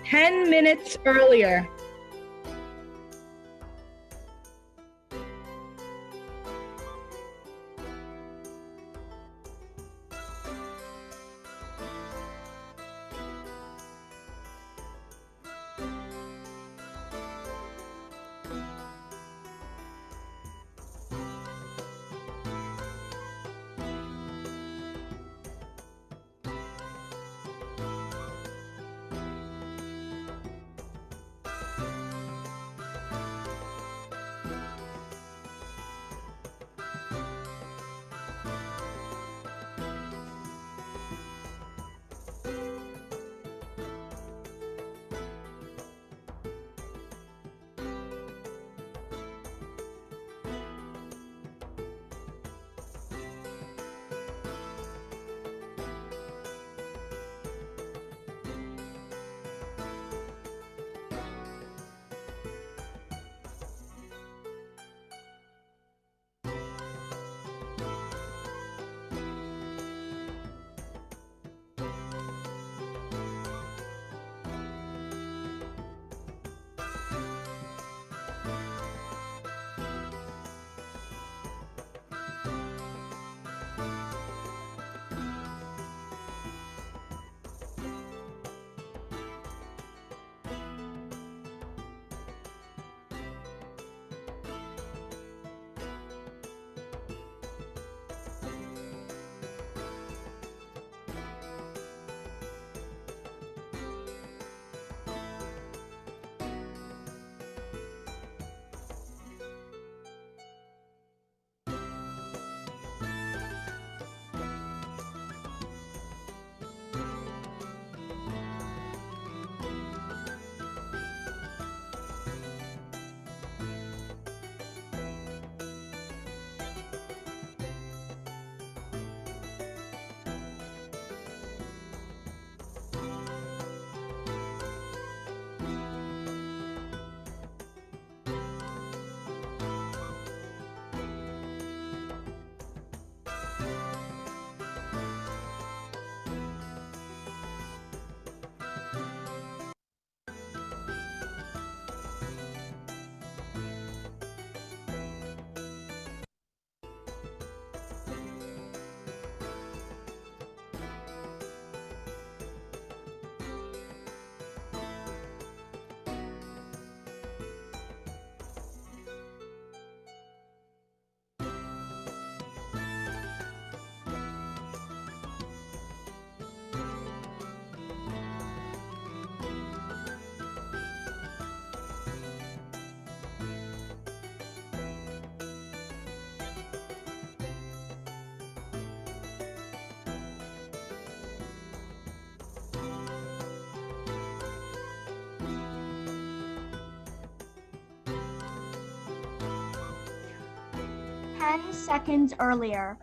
10 minutes earlier. Ten seconds earlier.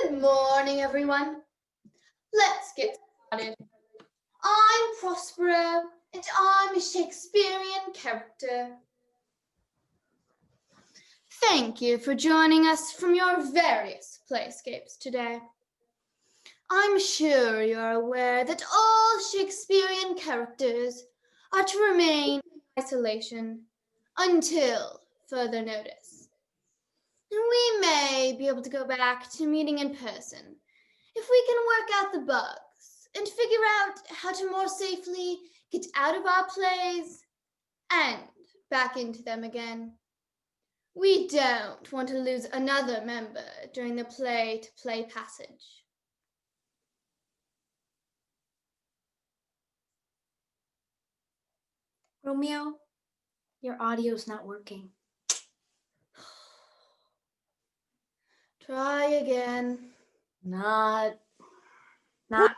Good morning, everyone. Let's get started. I'm Prospero, and I'm a Shakespearean character. Thank you for joining us from your various playscapes today. I'm sure you're aware that all Shakespearean characters are to remain isolation until further notice. We may be able to go back to meeting in person if we can work out the bugs and figure out how to more safely get out of our plays and back into them again. We don't want to lose another member during the play-to-play passage. Romeo, your audio's not working. Try again. Not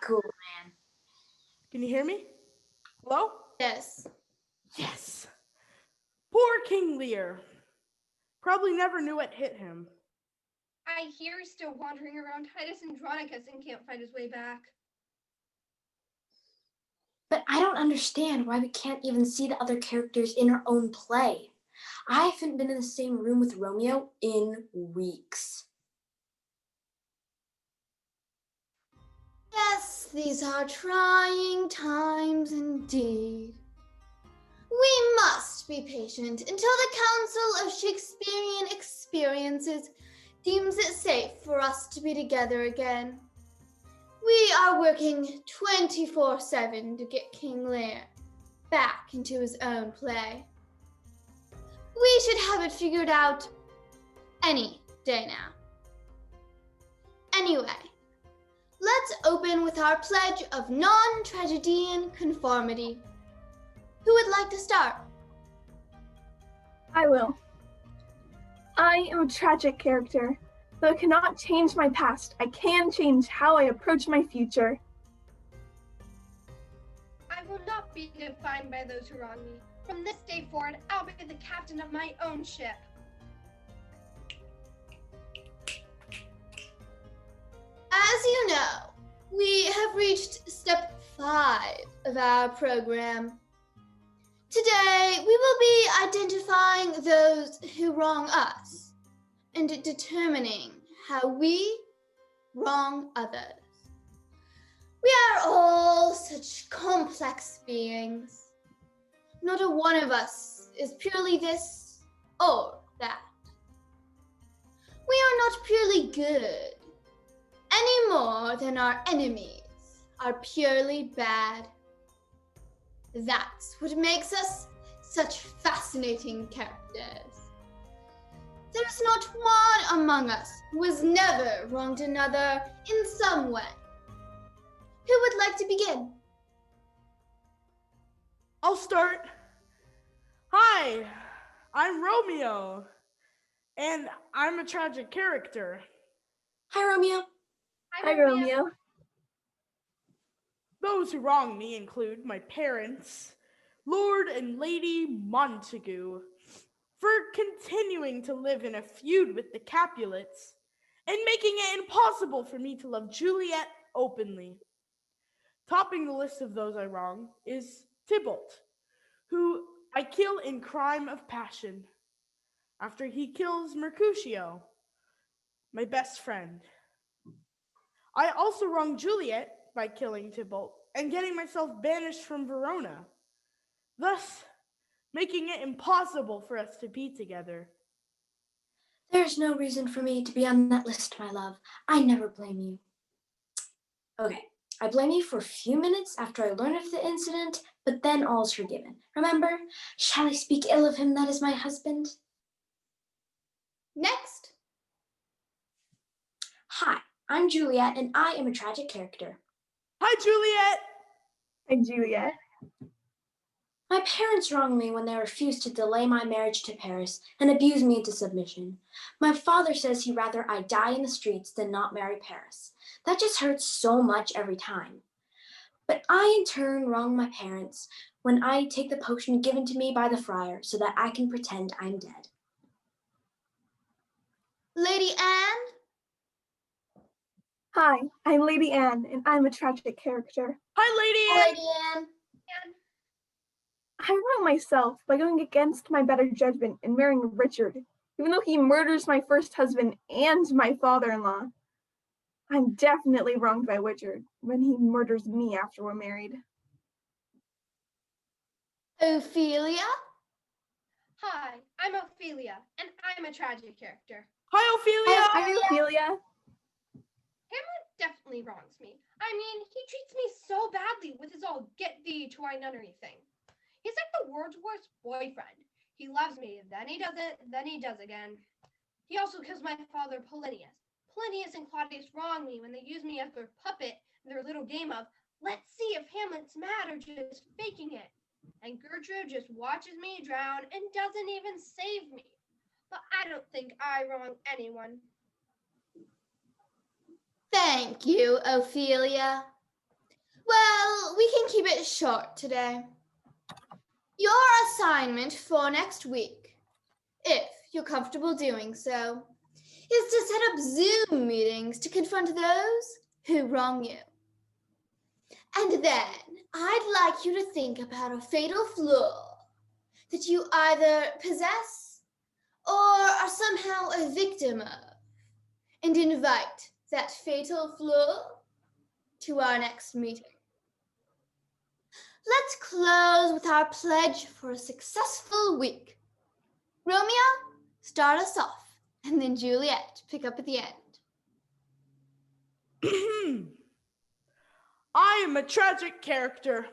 cool, man. Can you hear me? Hello? Yes. Yes. Poor King Lear. Probably never knew what hit him. I hear he's still wandering around Titus Andronicus and can't find his way back. But I don't understand why we can't even see the other characters in our own play. I haven't been in the same room with Romeo in weeks. Yes, these are trying times indeed. We must be patient until the Council of Shakespearean Experiences deems it safe for us to be together again. We are working 24/7 to get King Lear back into his own play. We should have it figured out any day now. Anyway, let's open with our pledge of non-tragedian conformity. Who would like to start? I will. I am a tragic character. Though I cannot change my past, I can change how I approach my future. I will not be defined by those who wrong me. From this day forward, I'll be the captain of my own ship. As you know, we have reached step 5 of our program. Today, we will be identifying those who wrong us and determining how we wrong others. We are all such complex beings. Not a one of us is purely this or that. We are not purely good, any more than our enemies are purely bad. That's what makes us such fascinating characters. There's not one among us who has never wronged another in some way. Who would like to begin? I'll start. Hi, I'm Romeo, and I'm a tragic character. Hi, Romeo. Hi, Romeo. Those who wrong me include my parents, Lord and Lady Montague, for continuing to live in a feud with the Capulets and making it impossible for me to love Juliet openly. Topping the list of those I wrong is Tybalt, who I kill in crime of passion after he kills Mercutio, my best friend. I also wrong Juliet by killing Tybalt and getting myself banished from Verona, thus making it impossible for us to be together. There's no reason for me to be on that list, my love. I never blame you. Okay, I blame you for a few minutes after I learned of the incident, but then all's forgiven. Remember, shall I speak ill of him that is my husband? Next. Hi, I'm Juliet, and I am a tragic character. Hi, Juliet! Hi, Juliet. My parents wronged me when they refused to delay my marriage to Paris and abused me into submission. My father says he'd rather I die in the streets than not marry Paris. That just hurts so much every time. But I, in turn, wrong my parents when I take the potion given to me by the friar so that I can pretend I'm dead. Lady Anne? Hi, I'm Lady Anne, and I'm a tragic character. Hi, Lady Anne! Lady Anne. I wrong myself by going against my better judgment and marrying Richard, even though he murders my first husband and my father-in-law. I'm definitely wronged by Richard when he murders me after we're married. Ophelia? Hi, I'm Ophelia, and I'm a tragic character. Hi, Ophelia. Hi, Ophelia. Hamlet definitely wrongs me. I mean, he treats me so badly with his all get thee to my nunnery thing. He's like the world's worst boyfriend. He loves me, then he doesn't, then he does again. He also kills my father, Polonius. Polonius and Claudius wrong me when they use me as their puppet in their little game of, let's see if Hamlet's mad or just faking it. And Gertrude just watches me drown and doesn't even save me. But I don't think I wrong anyone. Thank you, Ophelia. Well, we can keep it short today. Your assignment for next week, if you're comfortable doing so, is to set up Zoom meetings to confront those who wrong you. And then I'd like you to think about a fatal flaw that you either possess or are somehow a victim of, and invite that fatal flaw to our next meeting. Let's close with our pledge for a successful week. Romeo, start us off, and then Juliet, pick up at the end. I am a tragic character,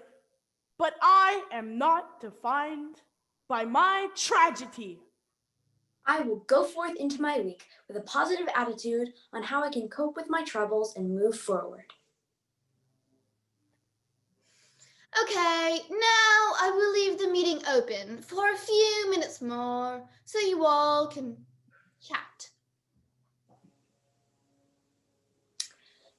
but I am not defined by my tragedy. I will go forth into my week with a positive attitude on how I can cope with my troubles and move forward. Okay, now I will leave the meeting open for a few minutes more so you all can chat.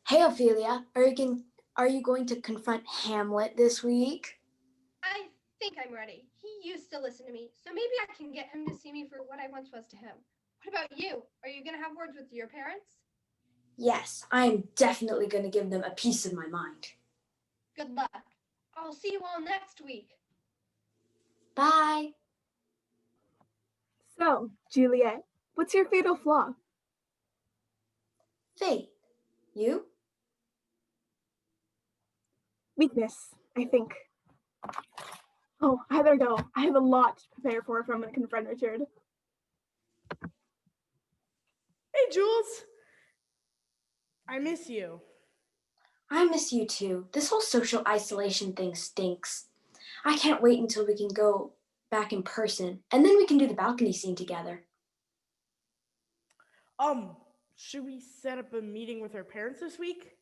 Hey, Ophelia, are you going to confront Hamlet this week? I think I'm ready. He used to listen to me, so maybe I can get him to see me for what I once was to him. What about you? Are you going to have words with your parents? Yes, I am definitely going to give them a piece of my mind. Good luck. I'll see you all next week. Bye. So, Juliet, what's your fatal flaw? Faith, you? Weakness, I think. Oh, I better go. I have a lot to prepare for if I'm going to confront Richard. Hey, Jules. I miss you. I miss you too. This whole social isolation thing stinks. I can't wait until we can go back in person, and then we can do the balcony scene together. Should we set up a meeting with our parents this week?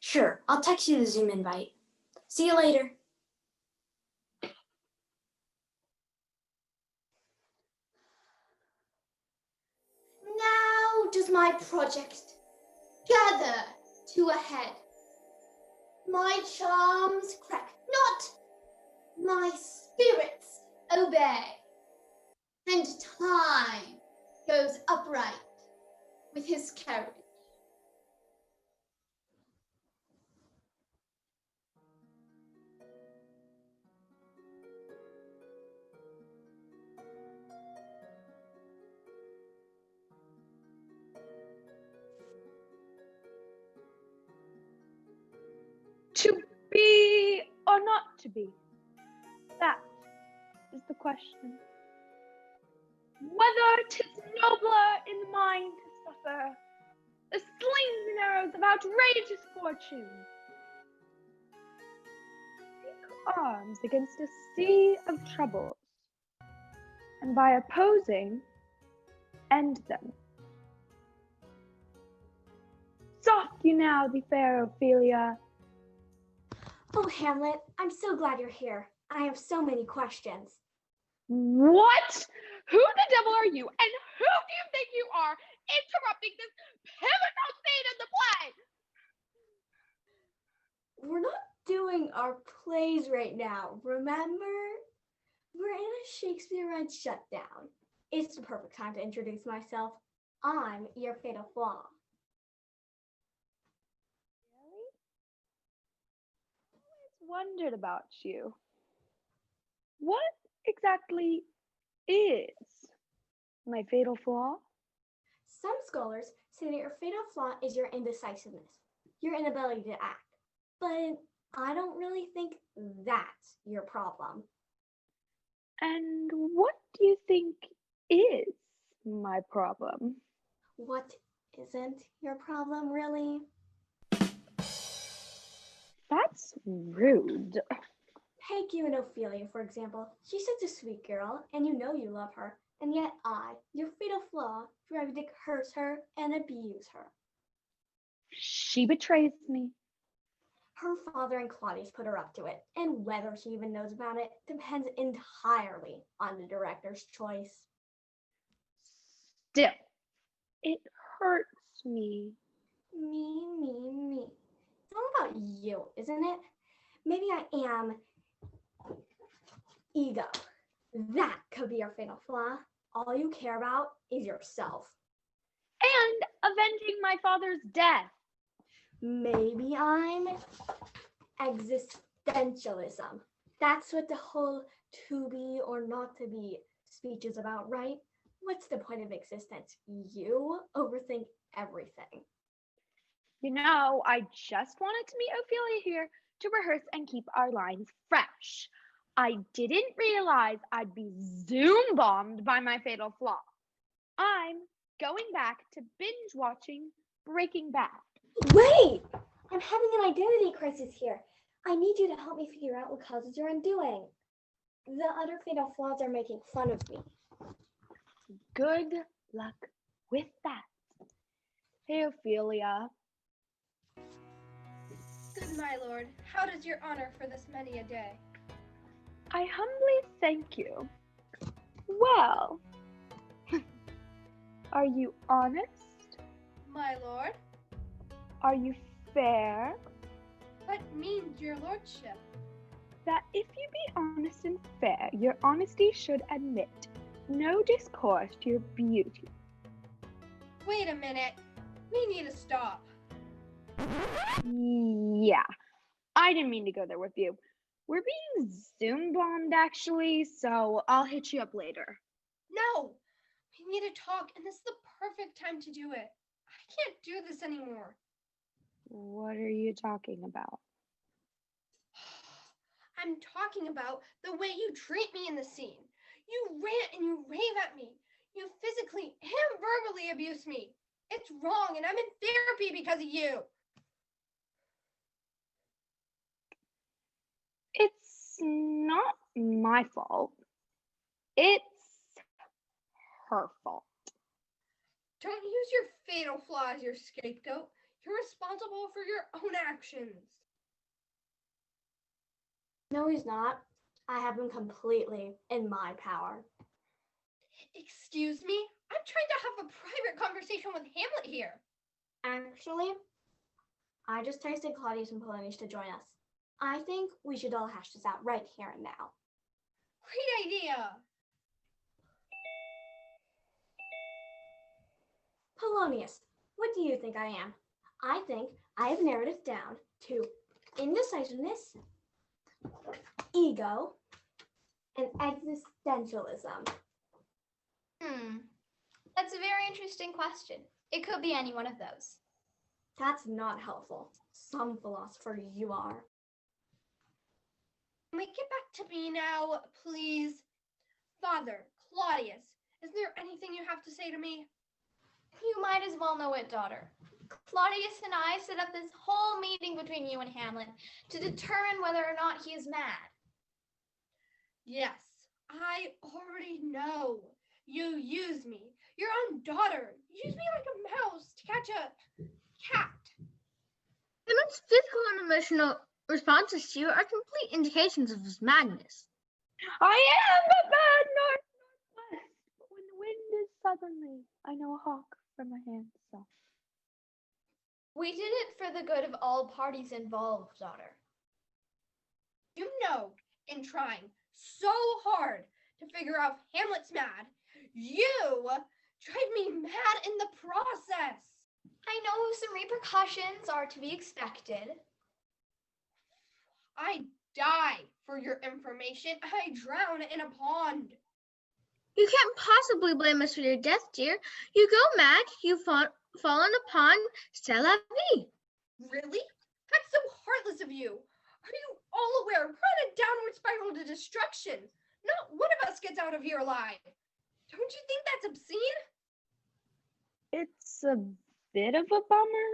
Sure, I'll text you the Zoom invite. See you later. Now does my project gather to a head. My charms crack not, my spirits obey, and time goes upright with his carriage. To be or not to be? That is the question. Whether 'tis nobler in the mind to suffer the slings and arrows of outrageous fortune, take arms against a sea of troubles, and by opposing, end them. Soft you now, the fair Ophelia. Oh, Hamlet, I'm so glad you're here. I have so many questions. What? Who the devil are you? And who do you think you are interrupting this pivotal scene in the play? We're not doing our plays right now, remember? We're in a Shakespeare-led shutdown. It's the perfect time to introduce myself. I'm your fatal flaw. Wondered about you. What exactly is my fatal flaw? Some scholars say that your fatal flaw is your indecisiveness, your inability to act. But I don't really think that's your problem. And what do you think is my problem? What isn't your problem, really? That's rude. Take you and Ophelia, for example. She's such a sweet girl, and you know you love her. And yet I, your fatal flaw, drive to curse her and abuse her. She betrays me. Her father and Claudius put her up to it, and whether she even knows about it depends entirely on the director's choice. Still, it hurts me. Me. It's all about you, isn't it? Maybe I am ego. That could be your fatal flaw. All you care about is yourself. And avenging my father's death. Maybe I'm existentialism. That's what the whole to be or not to be speech is about, right? What's the point of existence? You overthink everything. You know, I just wanted to meet Ophelia here to rehearse and keep our lines fresh. I didn't realize I'd be Zoom bombed by my fatal flaw. I'm going back to binge watching Breaking Bad. Wait! I'm having an identity crisis here. I need you to help me figure out what causes your undoing. The other fatal flaws are making fun of me. Good luck with that. Hey, Ophelia. Good my lord, how does your honor for this many a day? I humbly thank you. Well, are you honest? My lord? Are you fair? What means your lordship? That if you be honest and fair, your honesty should admit no discourse to your beauty. Wait a minute. We need to stop. Yeah, I didn't mean to go there with you. We're being Zoom bombed actually, so I'll hit you up later. No! We need to talk, and this is the perfect time to do it. I can't do this anymore. What are you talking about? I'm talking about the way you treat me in the scene. You rant and you rave at me. You physically and verbally abuse me. It's wrong, and I'm in therapy because of you. It's not my fault. It's her fault. Don't use your fatal flaw as your scapegoat. You're responsible for your own actions. No, he's not. I have him completely in my power. Excuse me? I'm trying to have a private conversation with Hamlet here. Actually, I just texted Claudius and Polonius to join us. I think we should all hash this out right here and now. Great idea. Polonius, what do you think I am? I think I have narrowed it down to indecisiveness, ego, and existentialism. That's a very interesting question. It could be any one of those. That's not helpful. Some philosopher you are. Can we get back to me now, please? Father, Claudius, is there anything you have to say to me? You might as well know it, daughter. Claudius and I set up this whole meeting between you and Hamlet to determine whether or not he is mad. Yes, I already know. You use me, your own daughter. You use me like a mouse to catch a cat. Hamlet's physical and emotional responses to you are complete indications of his madness. I am the bad northwest, but when the wind is southerly, I know a hawk from a hand so. We did it for the good of all parties involved, daughter. You know, in trying so hard to figure out if Hamlet's mad, you drive me mad in the process. I know some repercussions are to be expected. I die for your information. I drown in a pond. You can't possibly blame us for your death, dear. You go mad, you've fallen upon c'est la vie. Really? That's so heartless of you. Are you all aware we're on a downward spiral to destruction? Not one of us gets out of here alive. Don't you think that's obscene? It's a bit of a bummer.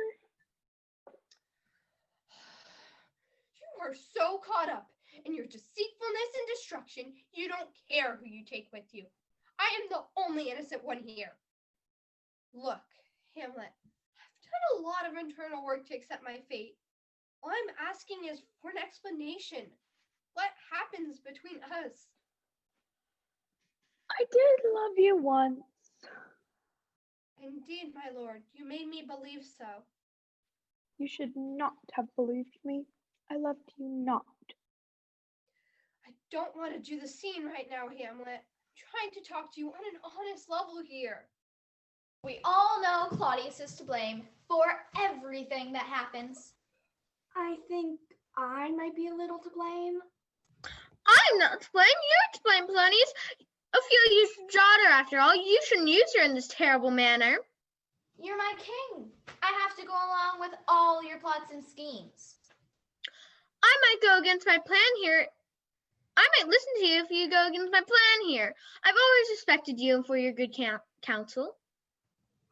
You are so caught up in your deceitfulness and destruction, you don't care who you take with you. I am the only innocent one here. Look, Hamlet, I've done a lot of internal work to accept my fate. All I'm asking is for an explanation. What happens between us? I did love you once. Indeed, my lord, you made me believe so. You should not have believed me. I loved you not. I don't want to do the scene right now, Hamlet. I'm trying to talk to you on an honest level here. We all know Claudius is to blame for everything that happens. I think I might be a little to blame. I'm not to blame. You're to blame, Polonius. Ophelia's your daughter, after all. You shouldn't use her in this terrible manner. You're my king. I have to go along with all your plots and schemes. I might go against my plan here. I might listen to you if you go against my plan here. I've always respected you for your good counsel.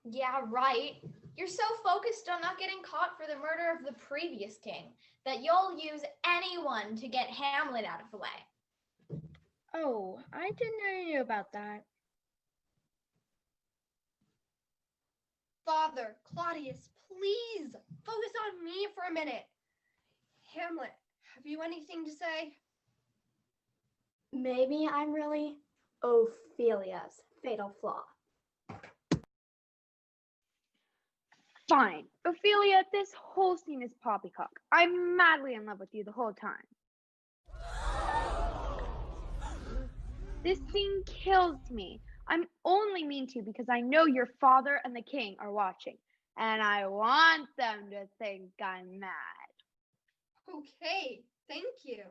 Yeah, right. You're so focused on not getting caught for the murder of the previous king that you'll use anyone to get Hamlet out of the way. Oh, I didn't know you knew about that. Father, Claudius, please focus on me for a minute. Hamlet, have you anything to say? Maybe I'm really Ophelia's fatal flaw. Fine. Ophelia, this whole scene is poppycock. I'm madly in love with you the whole time. This scene kills me. I'm only mean to you because I know your father and the king are watching, and I want them to think I'm mad. Okay, thank you.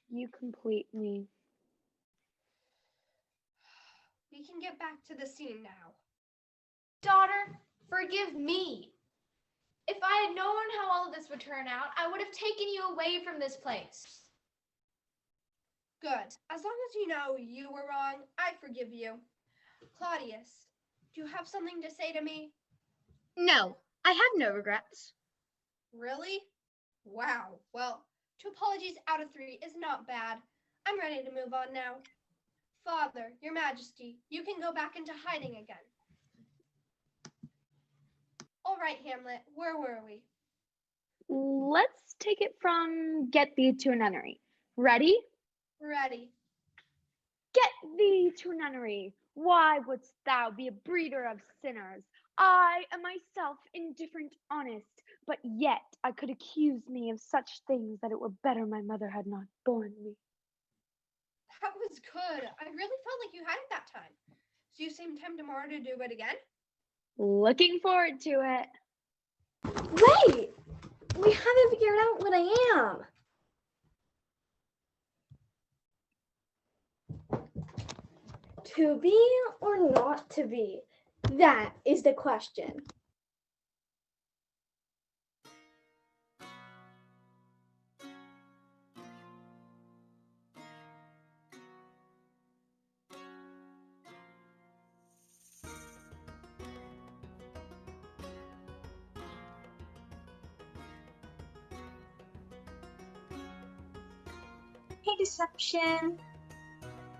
You complete me. We can get back to the scene now. Daughter, forgive me. If I had known how all of this would turn out, I would have taken you away from this place. Good. As long as you know you were wrong, I forgive you. Claudius, do you have something to say to me? No, I have no regrets. Really? Wow. Well, 2 apologies out of 3 is not bad. I'm ready to move on now. Father, your majesty, you can go back into hiding again. All right, Hamlet, where were we? Let's take it from get thee to a nunnery. Ready? Ready. Get thee to a nunnery. Why wouldst thou be a breeder of sinners? I am myself indifferent honest, but yet I could accuse me of such things that it were better my mother had not borne me. That was good. I really felt like you had it that time. So you same time tomorrow to do it again? Looking forward to it. Wait! We haven't figured out what I am. To be or not to be? That is the question. Hey, Deception.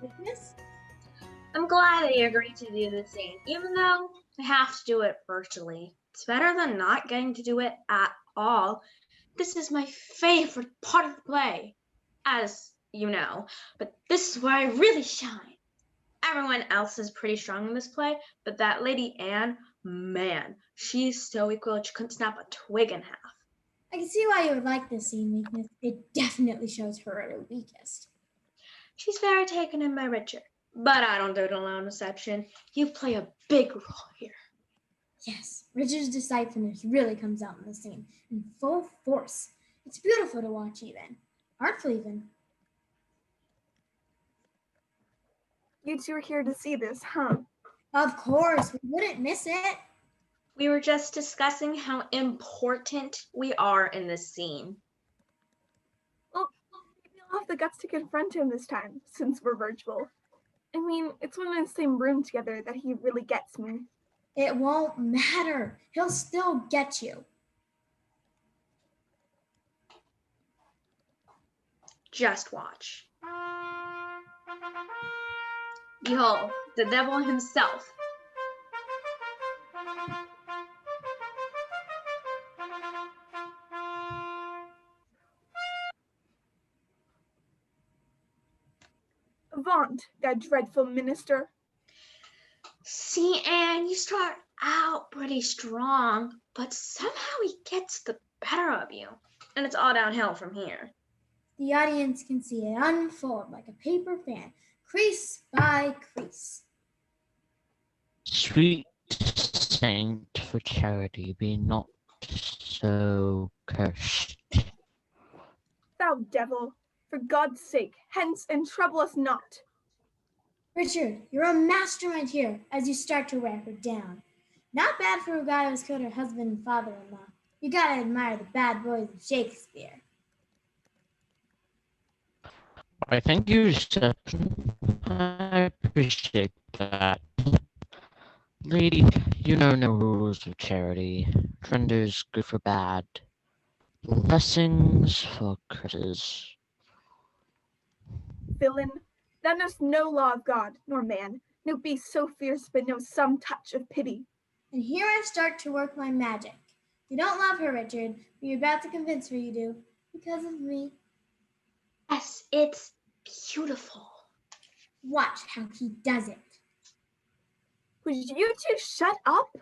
Witness? I'm glad that you agreed to do the scene, even though I have to do it virtually. It's better than not getting to do it at all. This is my favorite part of the play, as you know, but this is where I really shine. Everyone else is pretty strong in this play, but that Lady Anne, man, she's so equal she couldn't snap a twig in half. I can see why you would like this scene, Weakness. It definitely shows her at her weakest. She's very taken in by Richard, but I don't do it alone, Deception. You play a big role here. Yes, Richard's decisiveness really comes out in the scene in full force. It's beautiful to watch even. Artful even. You two are here to see this, huh? Of course, we wouldn't miss it. We were just discussing how important we are in this scene. I'll have the guts to confront him this time, since we're virtual. I mean, it's when we're in the same room together that he really gets me. It won't matter. He'll still get you. Just watch. Behold, the devil himself. Avaunt, that dreadful minister. See, Anne, you start out pretty strong, but somehow he gets the better of you. And it's all downhill from here. The audience can see it unfold like a paper fan, crease by crease. Sweet saint for charity, be not so cursed. Thou devil, for God's sake, hence and trouble us not. Richard, you're a mastermind here as you start to wear her down. Not bad for a guy who's killed her husband and father-in-law. You gotta admire the bad boys of Shakespeare. I thank you, Stephen. I appreciate that. Lady, you know no rules of charity. Trenders good for bad. Blessings for curses. Villain, thou knowest no law of God, nor man, no beast so fierce but knows some touch of pity. And here I start to work my magic. You don't love her, Richard, but you're about to convince her you do, because of me. Yes, it's beautiful. Watch how he does it. Would you two shut up?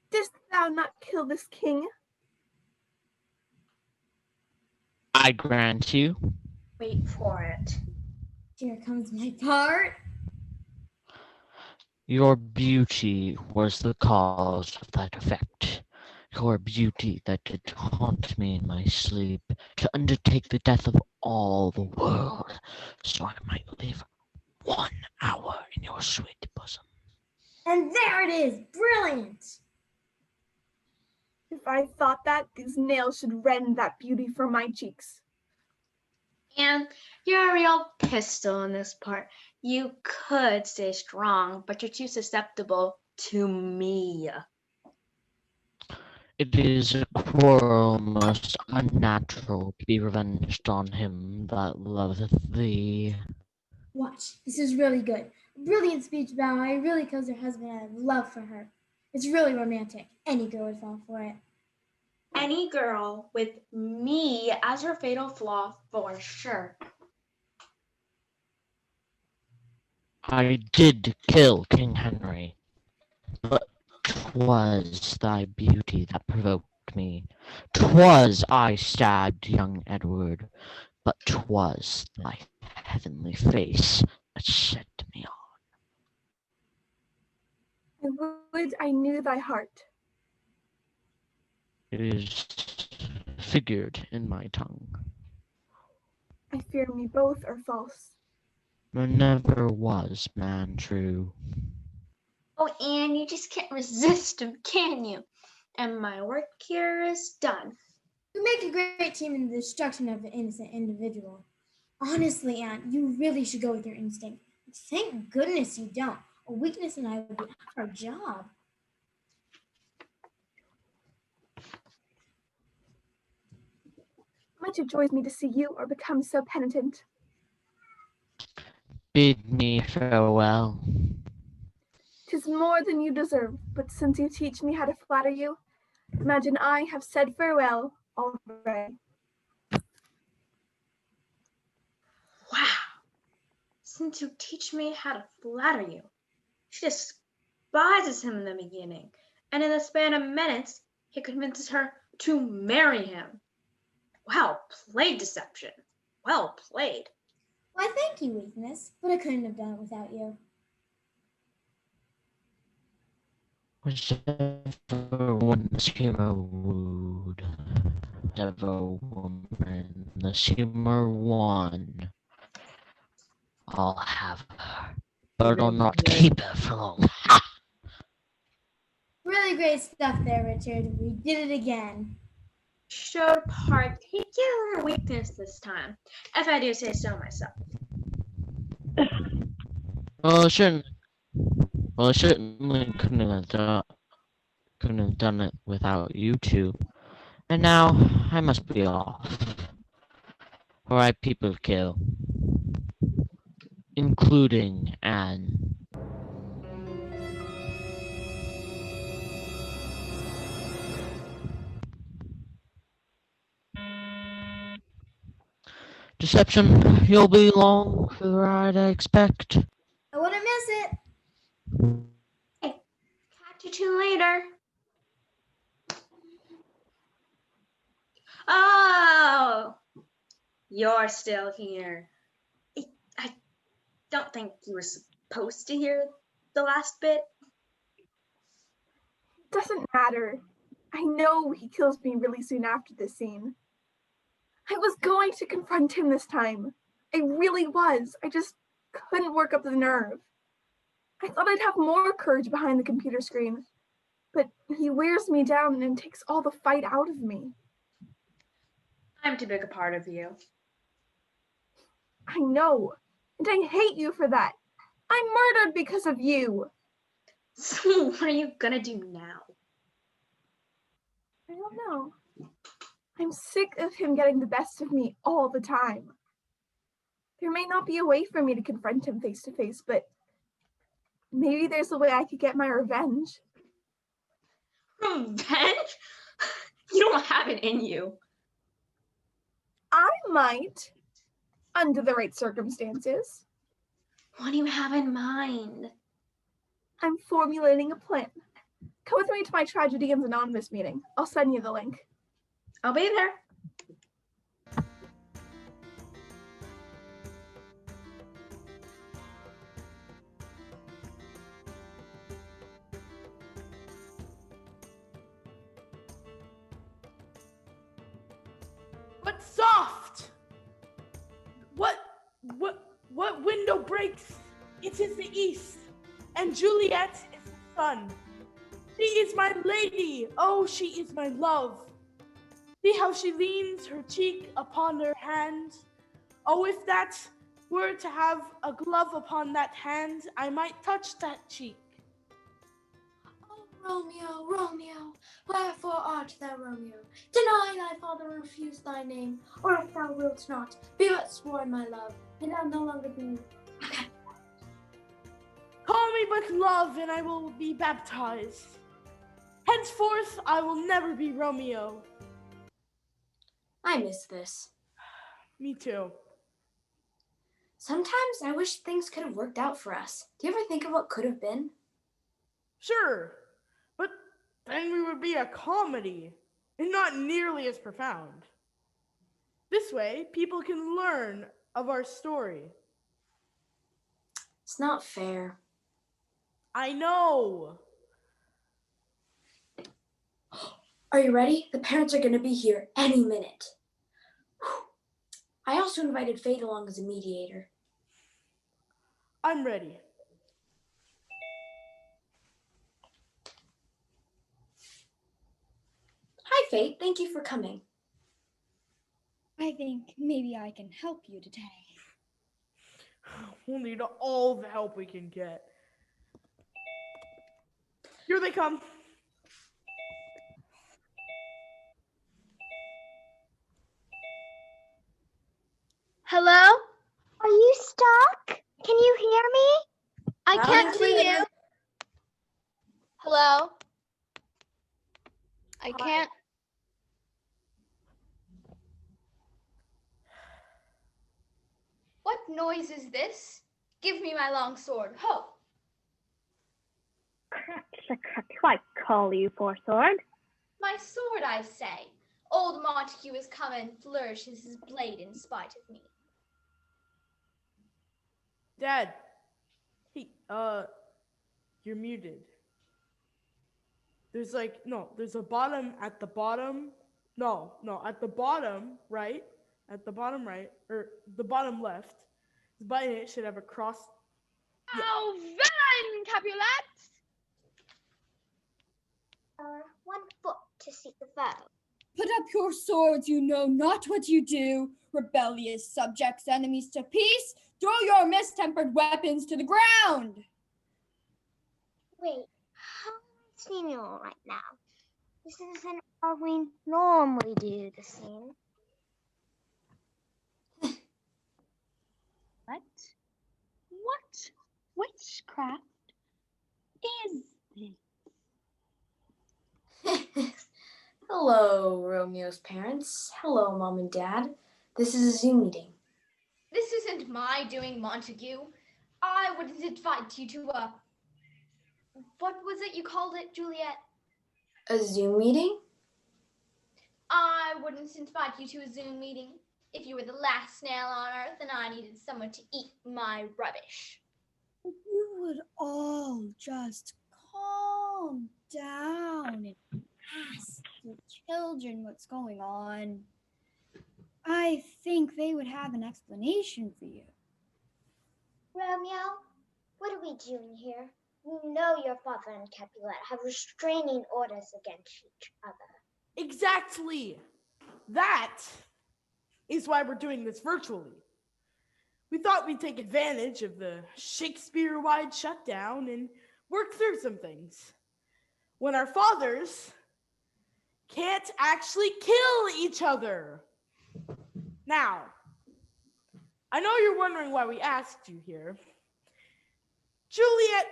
Didst thou not kill this king? I grant you. Wait for it. Here comes my part. Your beauty was the cause of that effect. Your beauty that did haunt me in my sleep, to undertake the death of all the world, so I might live 1 hour in your sweet bosom. And there it is! Brilliant! If I thought that, these nails should rend that beauty from my cheeks. And you're a real pistol in this part. You could stay strong, but you're too susceptible to me. It is a quarrel most unnatural to be revenged on him that loveth thee. Watch, this is really good. A brilliant speech about how he really kills her husband out of love for her. It's really romantic. Any girl would fall for it. Any girl with me as her fatal flaw, for sure. I did kill King Henry, but 'twas thy beauty that provoked me. 'Twas I stabbed young Edward, but 'twas thy heavenly face that set me on. I would I knew thy heart. It is figured in my tongue. I fear me both are false. There never was man true. Oh, Anne, you just can't resist him, can you? And my work here is done. You make a great team in the destruction of an innocent individual. Honestly, Anne, you really should go with your instinct. Thank goodness you don't. A weakness and I would be out of our job. Much it joys me to see you or become so penitent. Bid me farewell. 'Tis more than you deserve, but since you teach me how to flatter you, imagine I have said farewell already. Wow. Since you teach me how to flatter you. She despises him in the beginning, and in the span of minutes, he convinces her to marry him. Well played, Deception. Well played. Why, thank you, weakness, but I couldn't have done it without you. Was ever one this humor wooed? Was ever woman this humor won? I'll have her, but I'll not keep her for long. Ha! Really great stuff there, Richard. We did it again. showed particular weakness this time, if I do say so myself. Well, I certainly couldn't have done it without you two. And now I must be off. For I people kill, including Anne. Deception, you'll be along for the ride, I expect. I wouldn't miss it. Hey, catch you two later. Oh, you're still here. I don't think you were supposed to hear the last bit. Doesn't matter. I know he kills me really soon after this scene. I was going to confront him this time. I really was. I just couldn't work up the nerve. I thought I'd have more courage behind the computer screen, but he wears me down and takes all the fight out of me. I'm too big a part of you. I know, and I hate you for that. I'm murdered because of you. So what are you gonna do now? I don't know. I'm sick of him getting the best of me all the time. There may not be a way for me to confront him face to face, but maybe there's a way I could get my revenge. Revenge? You don't have it in you. I might, under the right circumstances. What do you have in mind? I'm formulating a plan. Come with me to my Tragedians Anonymous meeting. I'll send you the link. I'll be there. But soft! What window breaks? It is the east, and Juliet is the sun. She is my lady, oh, she is my love. See how she leans her cheek upon her hand. Oh, if that were to have a glove upon that hand, I might touch that cheek. Oh, Romeo, Romeo, wherefore art thou Romeo? Deny thy father, refuse thy name, or if thou wilt not, be but sworn my love, and I'll no longer be. Call me but love, and I will be baptized. Henceforth, I will never be Romeo. I miss this. Me too. Sometimes I wish things could have worked out for us. Do you ever think of what could have been? Sure, but then we would be a comedy, and not nearly as profound. This way, people can learn of our story. It's not fair. I know. Are you ready? The parents are going to be here any minute. I also invited Fate along as a mediator. I'm ready. Hi, Fate. Thank you for coming. I think maybe I can help you today. We'll need all the help we can get. Here they come. Hello? Are you stuck? Can you hear me? I Loud can't and see clear. you. Hello? I Hi. can't. What noise is this? Give me my long sword. Ho! I call you for sword. My sword, I say. Old Montague has come and flourishes his blade in spite of me. Dad. Hey, you're muted. There's a bottom at the bottom. No, at the bottom right. At the bottom right, or the bottom left. The button, it should have a cross. Yeah. Oh, villain, Capulet! 1 foot to seek the foe. Put up your swords, you know not what you do. Rebellious subjects, enemies to peace, throw your mistempered weapons to the ground. Wait, how am I seeing you all right now? This isn't how we normally do the scene. What witchcraft is this? Hello, Romeo's parents. Hello, Mom and Dad. This is a Zoom meeting. This isn't my doing, Montague. I wouldn't invite you to a... What was it you called it, Juliet? A Zoom meeting? I wouldn't invite you to a Zoom meeting if you were the last snail on Earth and I needed someone to eat my rubbish. If you would all just calm down and ask the children what's going on, I think they would have an explanation for you. Romeo, what are we doing here? You know your father and Capulet have restraining orders against each other. Exactly. That is why we're doing this virtually. We thought we'd take advantage of the Shakespeare-wide shutdown and work through some things. When our fathers can't actually kill each other. Now, I know you're wondering why we asked you here. Juliet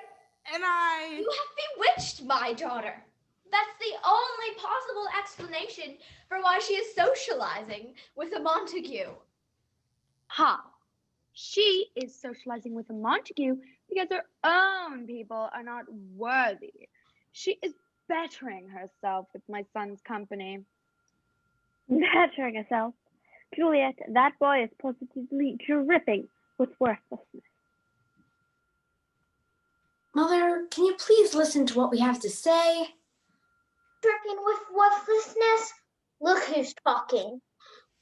and I... You have bewitched my daughter. That's the only possible explanation for why she is socializing with a Montague. Ha! She is socializing with a Montague because her own people are not worthy. She is bettering herself with my son's company. Bettering herself? Juliet, that boy is positively dripping with worthlessness. Mother, can you please listen to what we have to say? Dripping with worthlessness? Look who's talking.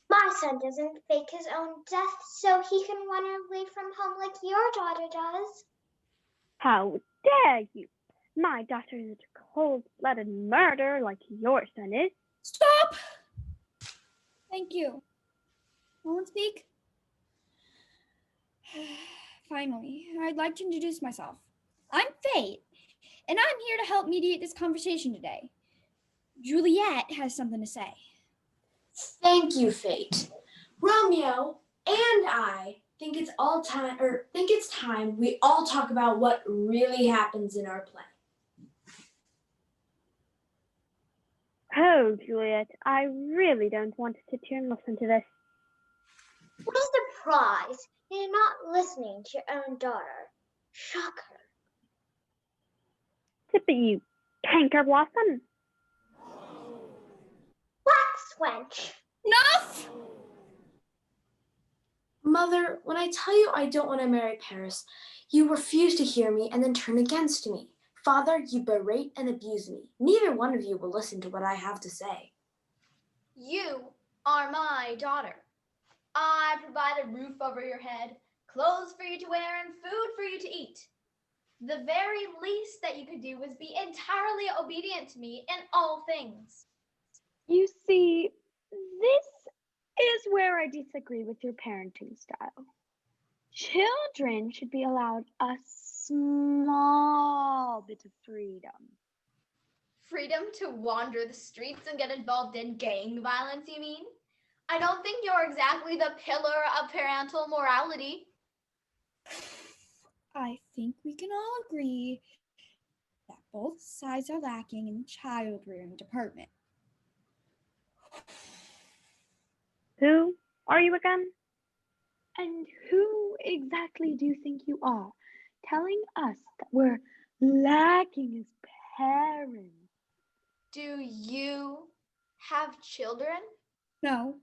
My son doesn't fake his own death so he can run away from home like your daughter does. How dare you? My daughter isn't a cold-blooded murderer like your son is. Stop! Thank you. No one speak? Finally, I'd like to introduce myself. I'm Fate, and I'm here to help mediate this conversation today. Juliet has something to say. Thank you, Fate. Romeo and I think it's time we all talk about what really happens in our play. Oh, Juliet, I really don't want to sit here and listen to this. What is the prize? You're not listening to your own daughter. Shock her. Tip it, you canker blossom. Wax wench. Enough! Mother, when I tell you I don't want to marry Paris, you refuse to hear me and then turn against me. Father, you berate and abuse me. Neither one of you will listen to what I have to say. You are my daughter. I provide a roof over your head, clothes for you to wear, and food for you to eat. The very least that you could do was be entirely obedient to me in all things. You see, this is where I disagree with your parenting style. Children should be allowed a small bit of freedom. Freedom to wander the streets and get involved in gang violence, you mean? I don't think you're exactly the pillar of parental morality. I think we can all agree that both sides are lacking in the child-rearing department. Who are you again? And who exactly do you think you are, telling us that we're lacking as parents? Do you have children? No.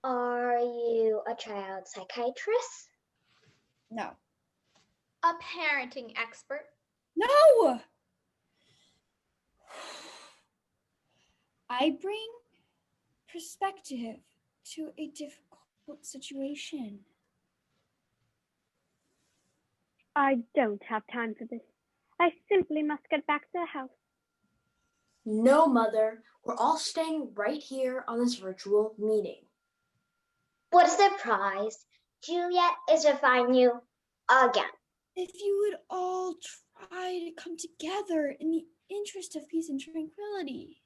Are you a child psychiatrist? No. A parenting expert? No! I bring perspective to a difficult situation. I don't have time for this. I simply must get back to the house. No, Mother. We're all staying right here on this virtual meeting. What a surprise. Juliet is defying you again. If you would all try to come together in the interest of peace and tranquility,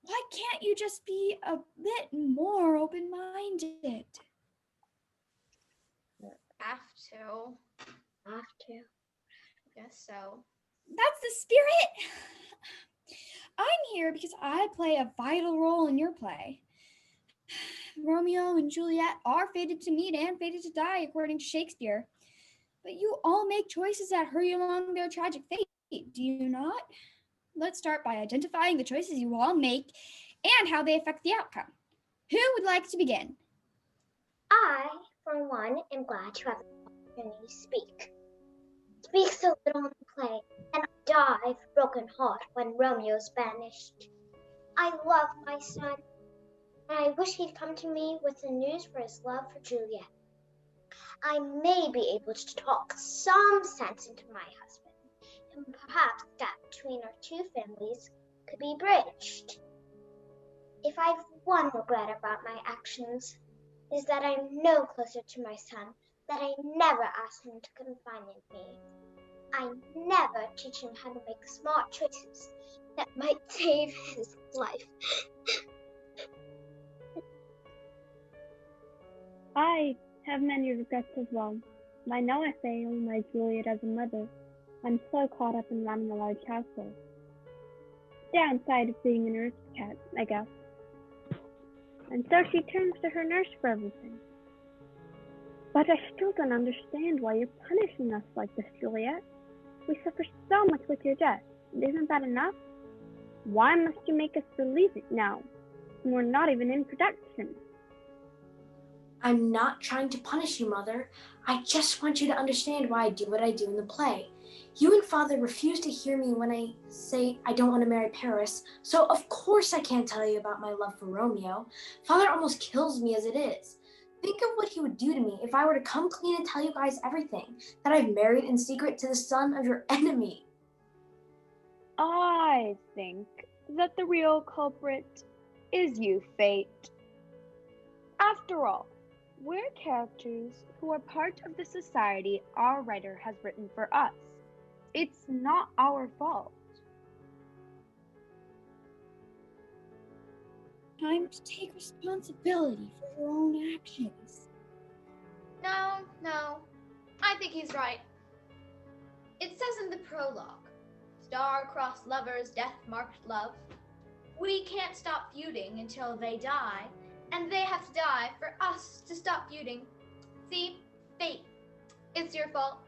why can't you just be a bit more open-minded? Have to. I Guess so. That's the spirit. I'm here because I play a vital role in your play. Romeo and Juliet are fated to meet and fated to die, according to Shakespeare. But you all make choices that hurry along their tragic fate, do you not? Let's start by identifying the choices you all make and how they affect the outcome. Who would like to begin? I, for one, am glad to have the opportunity to speak. Speak so little in the play, and I die of broken heart when Romeo is banished. I love my son, and I wish he'd come to me with the news for his love for Juliet. I may be able to talk some sense into my husband, and perhaps the gap between our two families could be bridged. If I've one regret about my actions, is that I'm no closer to my son, that I never asked him to confide in me. I never teach him how to make smart choices that might save his life. I have many regrets as well. I know I failed my Juliet as a mother. I'm so caught up in running a large household. Downside of being an aristocrat, I guess. And so she turns to her nurse for everything. But I still don't understand why you're punishing us like this, Juliet. We suffer so much with your death. Isn't that enough? Why must you make us believe it now? We're not even in production. I'm not trying to punish you, Mother. I just want you to understand why I do what I do in the play. You and Father refuse to hear me when I say I don't want to marry Paris, so of course I can't tell you about my love for Romeo. Father almost kills me as it is. Think of what he would do to me if I were to come clean and tell you guys everything, that I've married in secret to the son of your enemy. I think that the real culprit is you, Fate. After all, we're characters who are part of the society our writer has written for us. It's not our fault. Time to take responsibility for your own actions. No. I think he's right. It says in the prologue, star-crossed lovers, death-marked love. We can't stop feuding until they die, and they have to die for us to stop feuding. See? Fate. It's your fault.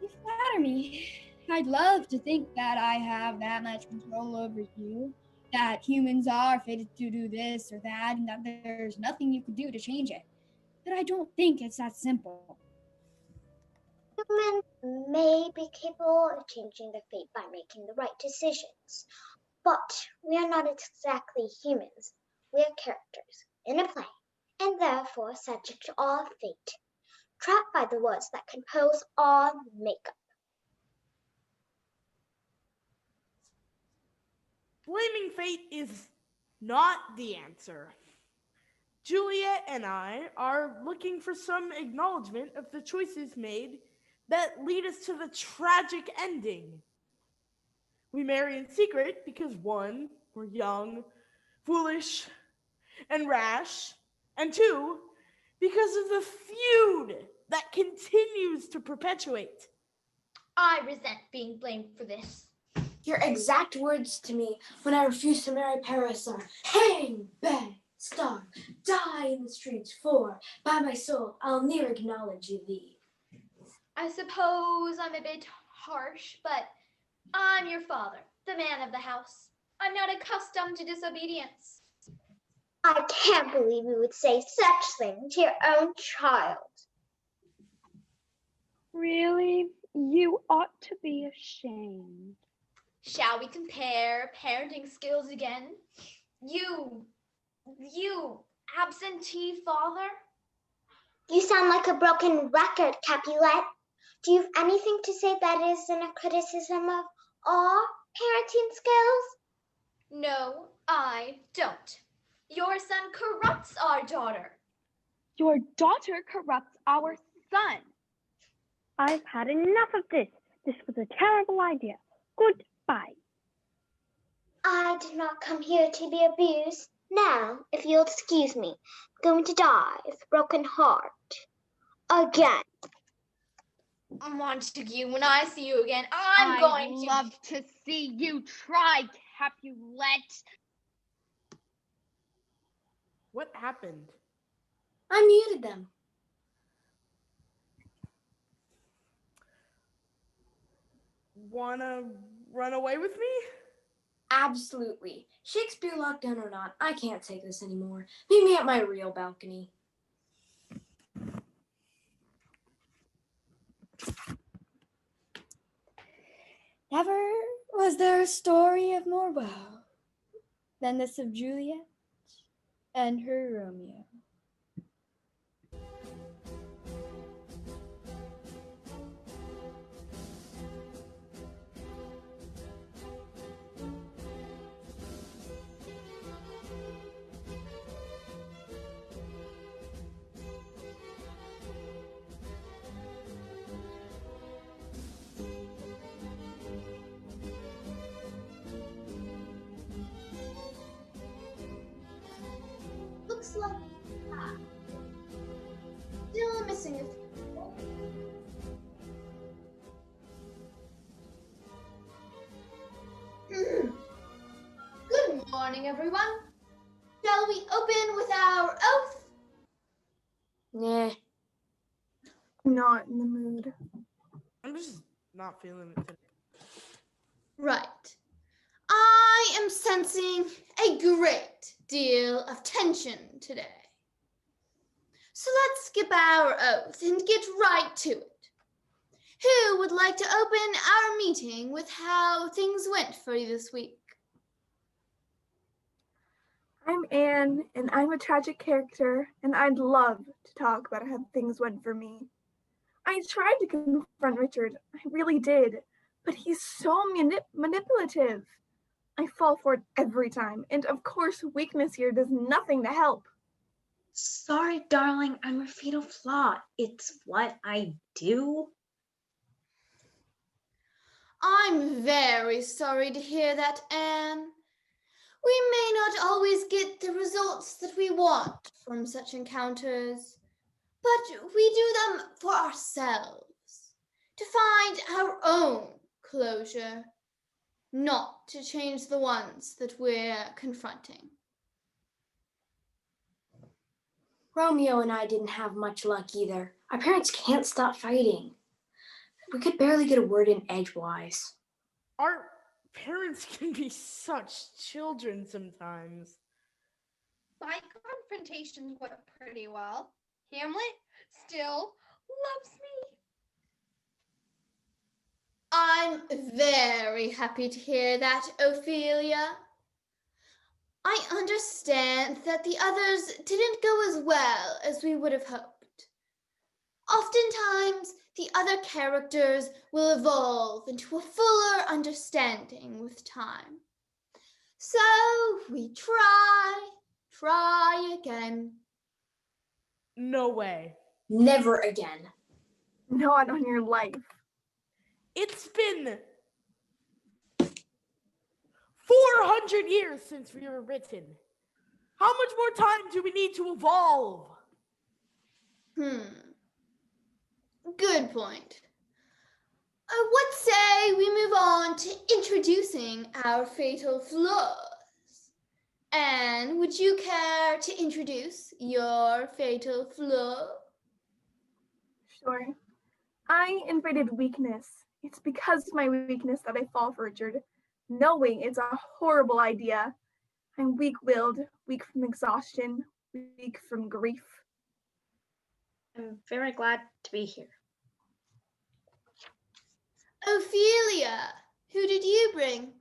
You flatter me. I'd love to think that I have that much control over you, that humans are fated to do this or that, and that there's nothing you could do to change it. But I don't think it's that simple. Humans may be capable of changing their fate by making the right decisions, but we are not exactly humans. We are characters in a play, and therefore subject to all fate, trapped by the words that compose our makeup. Blaming fate is not the answer. Juliet and I are looking for some acknowledgement of the choices made that lead us to the tragic ending. We marry in secret because one, we're young, foolish, and rash, and two, because of the feud that continues to perpetuate. I resent being blamed for this. Your exact words to me when I refuse to marry Paris are, hang, bang, starve, die in the streets, for by my soul I'll ne'er acknowledge thee. I suppose I'm a bit harsh, but I'm your father, the man of the house. I'm not accustomed to disobedience. I can't believe you would say such things to your own child. Really? You ought to be ashamed. Shall we compare parenting skills again? You absentee father? You sound like a broken record, Capulet. Do you have anything to say that isn't a criticism of our parenting skills? No, I don't. Your son corrupts our daughter. Your daughter corrupts our son. I've had enough of this. This was a terrible idea. Goodbye. I did not come here to be abused. Now, if you'll excuse me, I'm going to die with a broken heart. Again. Montague, when I see you again, I'm going to... I'd love to see you try, Capulet. What happened? I muted them. Wanna run away with me? Absolutely. Shakespeare lockdown or not, I can't take this anymore. Meet me at my real balcony. Never was there a story of more woe than this of Juliet and her Romeo. Looks like still missing a few people. Good morning, everyone. Shall we open with our oath? Nah. Not in the mood. I'm just not feeling it today. Right. I am sensing a great deal of tension today. So let's skip our oath and get right to it. Who would like to open our meeting with how things went for you this week? I'm Anne, and I'm a tragic character, and I'd love to talk about how things went for me. I tried to confront Richard, I really did, but he's so manipulative. I fall for it every time, and of course weakness here does nothing to help. Sorry, darling, I'm a fatal flaw. It's what I do. I'm very sorry to hear that, Anne. We may not always get the results that we want from such encounters, but we do them for ourselves, to find our own closure, not to change the ones that we're confronting. Romeo and I didn't have much luck either. Our parents can't stop fighting. We could barely get a word in edgewise. Our parents can be such children sometimes. My confrontations went pretty well. Hamlet still loves me. I'm very happy to hear that, Ophelia. I understand that the others didn't go as well as we would have hoped. Oftentimes, the other characters will evolve into a fuller understanding with time. So we try again. No way. Never again. Not on your life. It's been 400 years since we were written. How much more time do we need to evolve? Good point. What say we move on to introducing our fatal flaws? Anne, would you care to introduce your fatal flaw? Sure. I invited weakness. It's because of my weakness that I fall for Richard, knowing it's a horrible idea. I'm weak-willed, weak from exhaustion, weak from grief. I'm very glad to be here. Ophelia, who did you bring?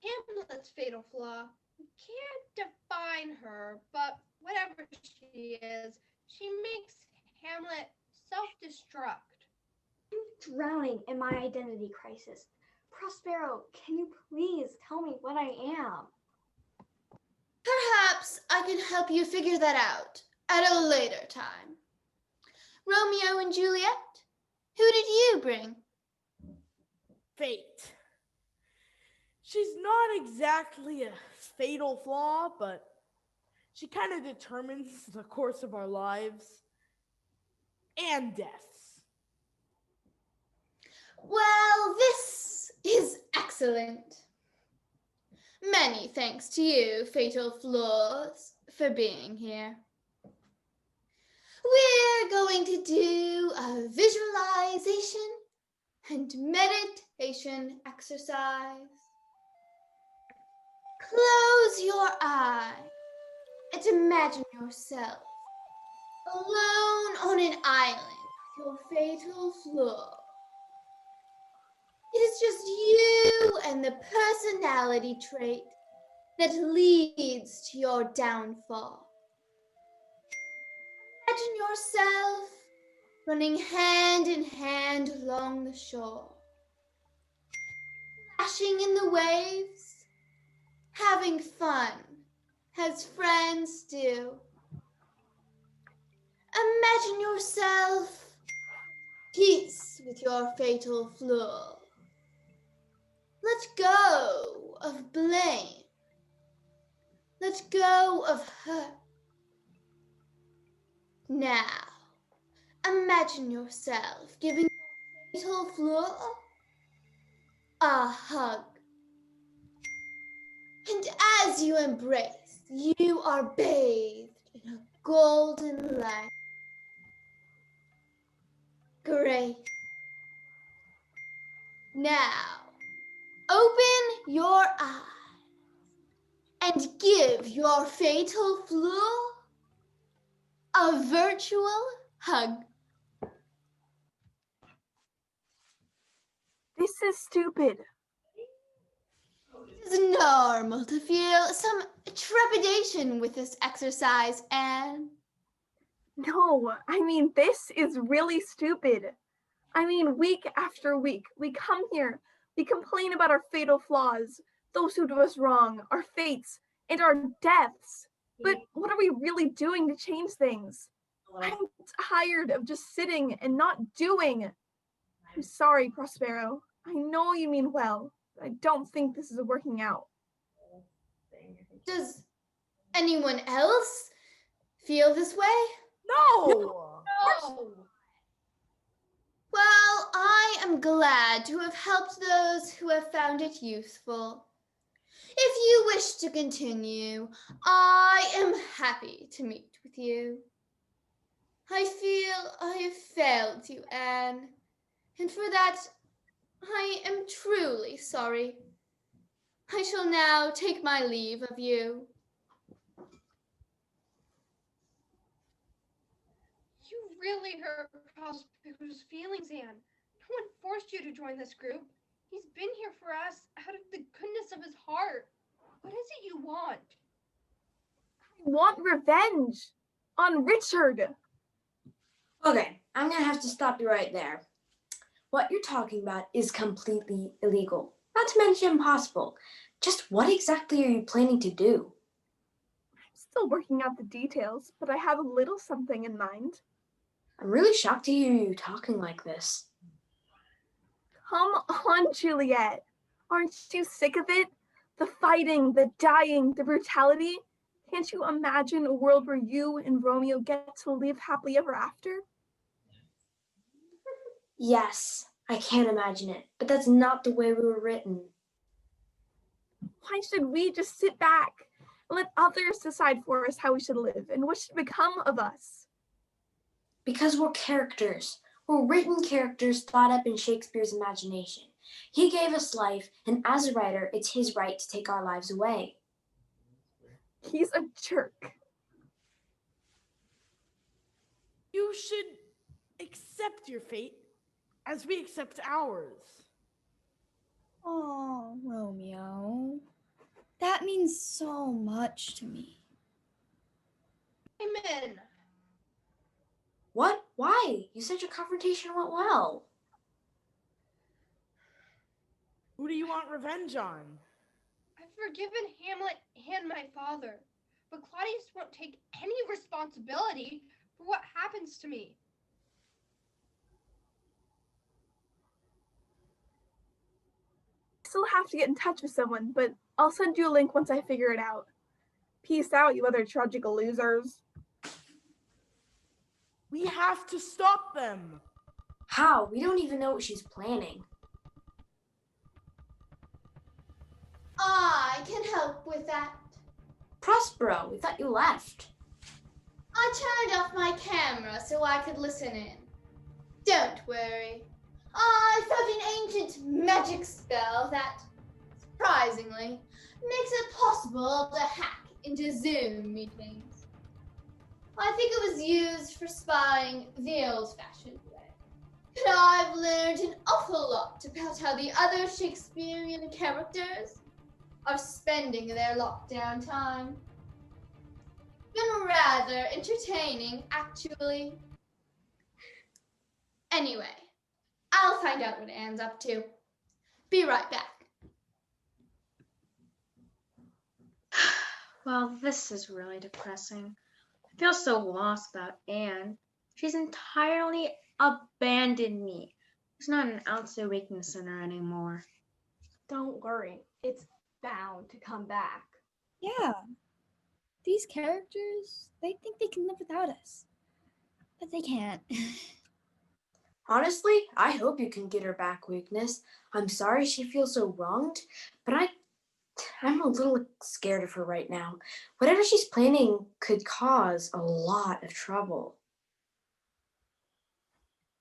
Hamlet's fatal flaw. We can't define her, but whatever she is, she makes Hamlet self-destruct. I'm drowning in my identity crisis. Prospero, can you please tell me what I am? Perhaps I can help you figure that out at a later time. Romeo and Juliet, who did you bring? Fate. She's not exactly a fatal flaw, but she kind of determines the course of our lives and deaths. Well, this is excellent. Many thanks to you, Fatal Flaws, for being here. We're going to do a visualization and meditation exercise. Close your eye and imagine yourself alone on an island with your fatal flaw. It is just you and the personality trait that leads to your downfall. Imagine yourself running hand in hand along the shore, splashing in the waves, having fun as friends do. Imagine yourself peace with your fatal flaw. Let go of blame. Let go of hurt. Now, imagine yourself giving your fatal flaw a hug. And as you embrace, you are bathed in a golden light. Great. Now, open your eyes and give your fatal flaw a virtual hug. This is stupid. It is normal to feel some trepidation with this exercise, Anne. No, I mean, this is really stupid. I mean, week after week, we come here, we complain about our fatal flaws, those who do us wrong, our fates, and our deaths. But what are we really doing to change things? I'm tired of just sitting and not doing. I'm sorry, Prospero. I know you mean well, but I don't think this is working out. Does anyone else feel this way? No! Well, I am glad to have helped those who have found it useful. If you wish to continue, I am happy to meet with you. I feel I have failed you, Anne, and for that I am truly sorry. I shall now take my leave of you. You really hurt Prospero's feelings, Anne. No one forced you to join this group. He's been here for us out of the goodness of his heart. What is it you want? I want revenge on Richard. Okay, I'm gonna have to stop you right there. What you're talking about is completely illegal, not to mention impossible. Just what exactly are you planning to do? I'm still working out the details, but I have a little something in mind. I'm really shocked to hear you talking like this. Come on, Juliet. Aren't you sick of it? The fighting, the dying, the brutality? Can't you imagine a world where you and Romeo get to live happily ever after? Yes, I can imagine it, but that's not the way we were written. Why should we just sit back and let others decide for us how we should live and what should become of us? Because we're characters. We're written characters thought up in Shakespeare's imagination. He gave us life, and as a writer, it's his right to take our lives away. He's a jerk. You should accept your fate as we accept ours. Oh, Romeo. That means so much to me. Amen. What? Why? You said your confrontation went well. Who do you want revenge on? I've forgiven Hamlet and my father, but Claudius won't take any responsibility for what happens to me. I still have to get in touch with someone, but I'll send you a link once I figure it out. Peace out, you other tragical losers. We have to stop them. How? We don't even know what she's planning. I can help with that. Prospero, we thought you left. I turned off my camera so I could listen in. Don't worry. I found an ancient magic spell that, surprisingly, makes it possible to hack into Zoom meetings. I think it was used for spying the old-fashioned way. But I've learned an awful lot about how the other Shakespearean characters are spending their lockdown time. Been rather entertaining, actually. Anyway, I'll find out what Anne's up to. Be right back. Well, this is really depressing. I feel so lost about Anne. She's entirely abandoned me. There's not an ounce of weakness in her anymore. Don't worry, it's bound to come back. Yeah. These characters, they think they can live without us. But they can't. Honestly, I hope you can get her back, Weakness. I'm sorry she feels so wronged, but I'm a little scared of her right now. Whatever she's planning could cause a lot of trouble.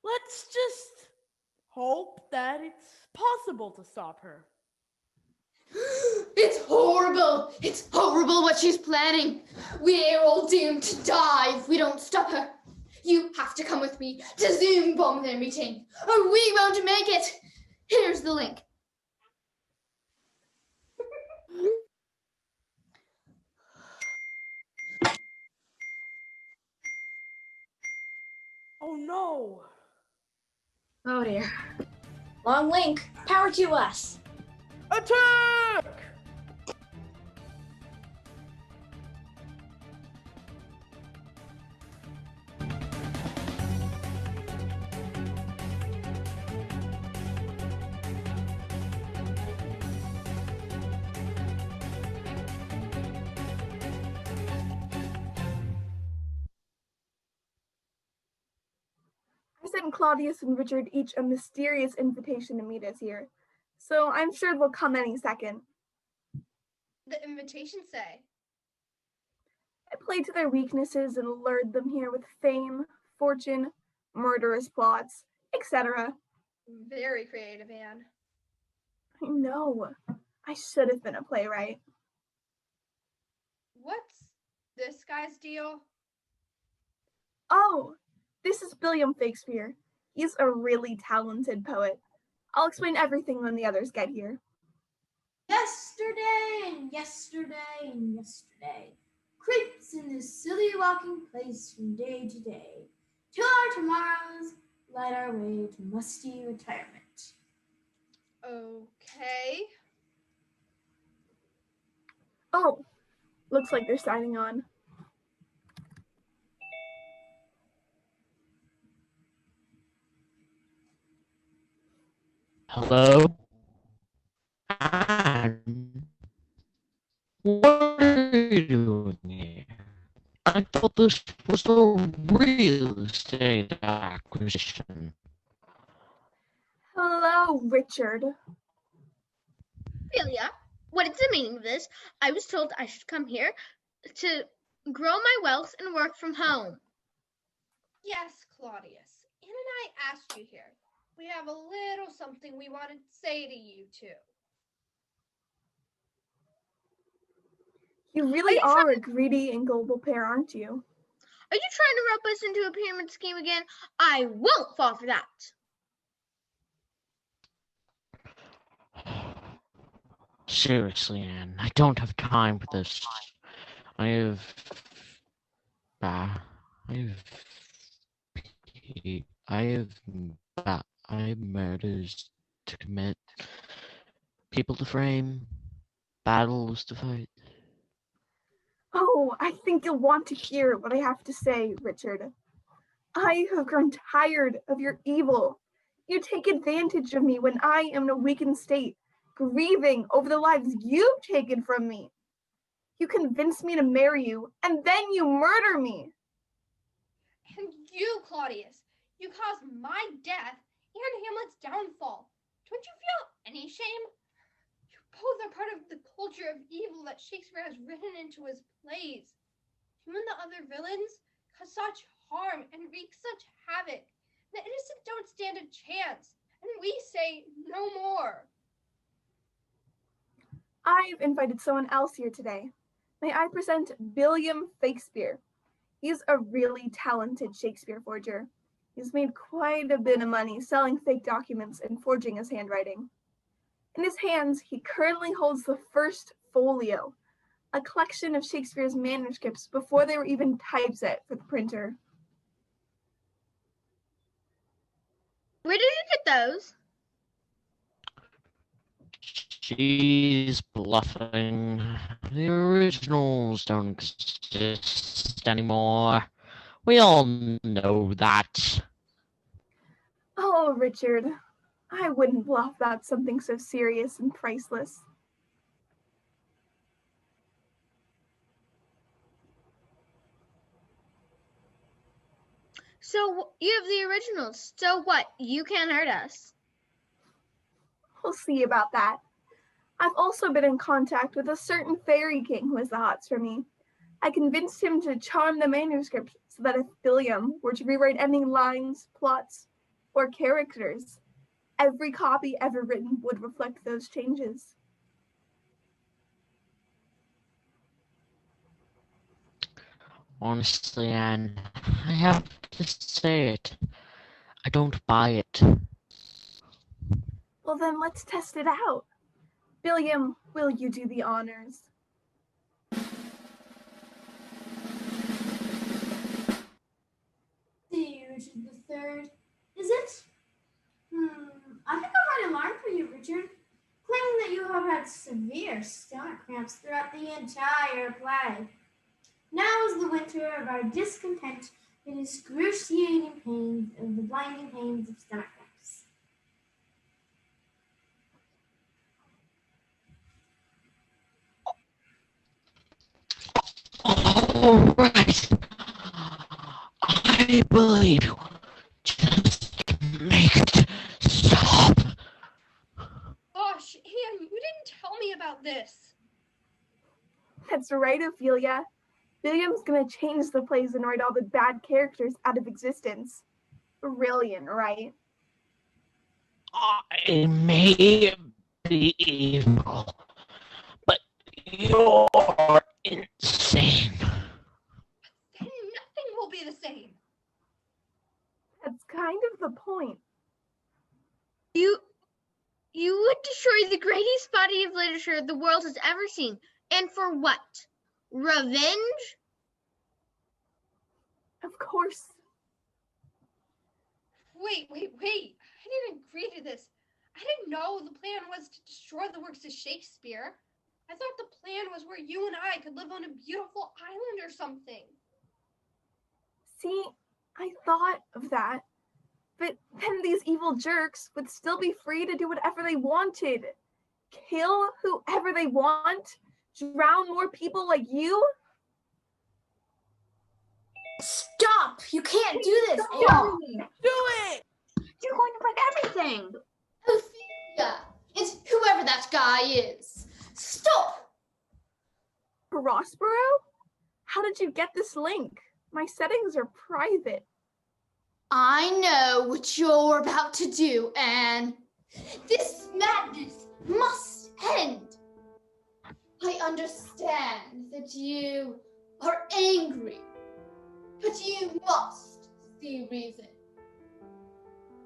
Let's just hope that it's possible to stop her. It's horrible! It's horrible what she's planning! We're all doomed to die if we don't stop her. You have to come with me to Zoom bomb their meeting, or we won't make it! Here's the link. Oh no! Oh dear. Long link, power to us. Attack! I sent Claudius and Richard each a mysterious invitation to meet us here, so I'm sure they'll come any second. The invitation say? I played to their weaknesses and lured them here with fame, fortune, murderous plots, etc. Very creative, Anne. I know. I should have been a playwright. What's this guy's deal? Oh, this is William Shakespeare. He's a really talented poet. I'll explain everything when the others get here. Yesterday and yesterday and yesterday creeps in this silly walking place from day to day, till our tomorrows light our way to musty retirement. Okay. Oh, looks like they're signing on. Hello? Anne? What are you doing here? I thought this was a real estate acquisition. Hello, Richard. Ophelia, what is the meaning of this? I was told I should come here to grow my wealth and work from home. Yes, Claudius. Anne and I asked you here. We have a little something we want to say to you too. You really are a greedy and gullible pair, aren't you? Are you trying to rope us into a pyramid scheme again? I won't fall for that. Seriously, Anne, I don't have time for this. I have murders to commit. people to frame, battles to fight. Oh, I think you'll want to hear what I have to say, Richard. I have grown tired of your evil. You take advantage of me when I am in a weakened state, grieving over the lives you've taken from me. You convince me to marry you, and then you murder me. And you, Claudius, you caused my death and Hamlet's downfall. Don't you feel any shame? You both are part of the culture of evil that Shakespeare has written into his plays. You and the other villains cause such harm and wreak such havoc. The innocent don't stand a chance, and we say no more. I've invited someone else here today. May I present William Shakespeare. He's a really talented Shakespeare forger. He's made quite a bit of money selling fake documents and forging his handwriting. In his hands, he currently holds the first folio, a collection of Shakespeare's manuscripts before they were even typeset for the printer. Where did you get those? She's bluffing. The originals don't exist anymore. We all know that. Oh, Richard, I wouldn't bluff about something so serious and priceless. So you have the originals. So what? You can't hurt us. We'll see about that. I've also been in contact with a certain fairy king who has the hots for me. I convinced him to charm the manuscript so that if William were to rewrite any lines, plots, or characters, every copy ever written would reflect those changes. Honestly, Anne, I have to say it. I don't buy it. Well, then let's test it out. William, will you do the honors? Richard the Third. Is it? I think I'll write a line for you, Richard, claiming that you have had severe stomach cramps throughout the entire play. Now is the winter of our discontent and excruciating pains of the blinding pains of stomach cramps. All right. I believe you. Just make it stop. Gosh, Anne, you didn't tell me about this. That's right, Ophelia. William's gonna change the plays and write all the bad characters out of existence. Brilliant, right? I may be evil, but you're insane. Then nothing will be the same. That's kind of the point. You would destroy the greatest body of literature the world has ever seen. And for what? Revenge? Of course. Wait. I didn't agree to this. I didn't know the plan was to destroy the works of Shakespeare. I thought the plan was where you and I could live on a beautiful island or something. See, I thought of that. But then these evil jerks would still be free to do whatever they wanted. Kill whoever they want? Drown more people like you? Stop! You can't do this, Anne! Do it! You're going to break everything. Ophelia, it's whoever that guy is. Stop! Prospero? How did you get this link? My settings are private. I know what you're about to do, Anne. This madness must end. I understand that you are angry, but you must see reason.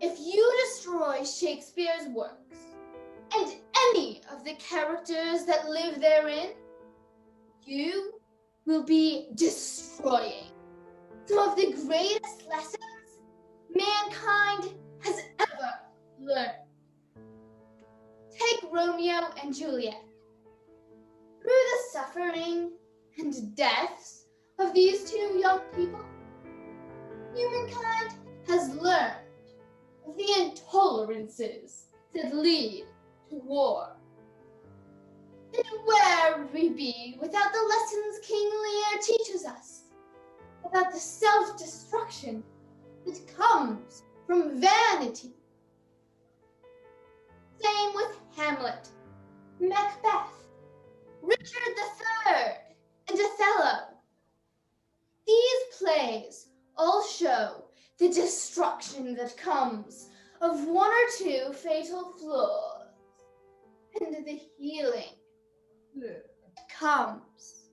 If you destroy Shakespeare's works and any of the characters that live therein, you will be destroying some of the greatest lessons mankind has ever learned. Take Romeo and Juliet. Through the suffering and deaths of these two young people, humankind has learned of the intolerances that lead to war. And where would we be without the lessons King Lear teaches us about the self-destruction that comes from vanity? Same with Hamlet, Macbeth, Richard III, and Othello. These plays all show the destruction that comes of one or two fatal flaws, and the healing that comes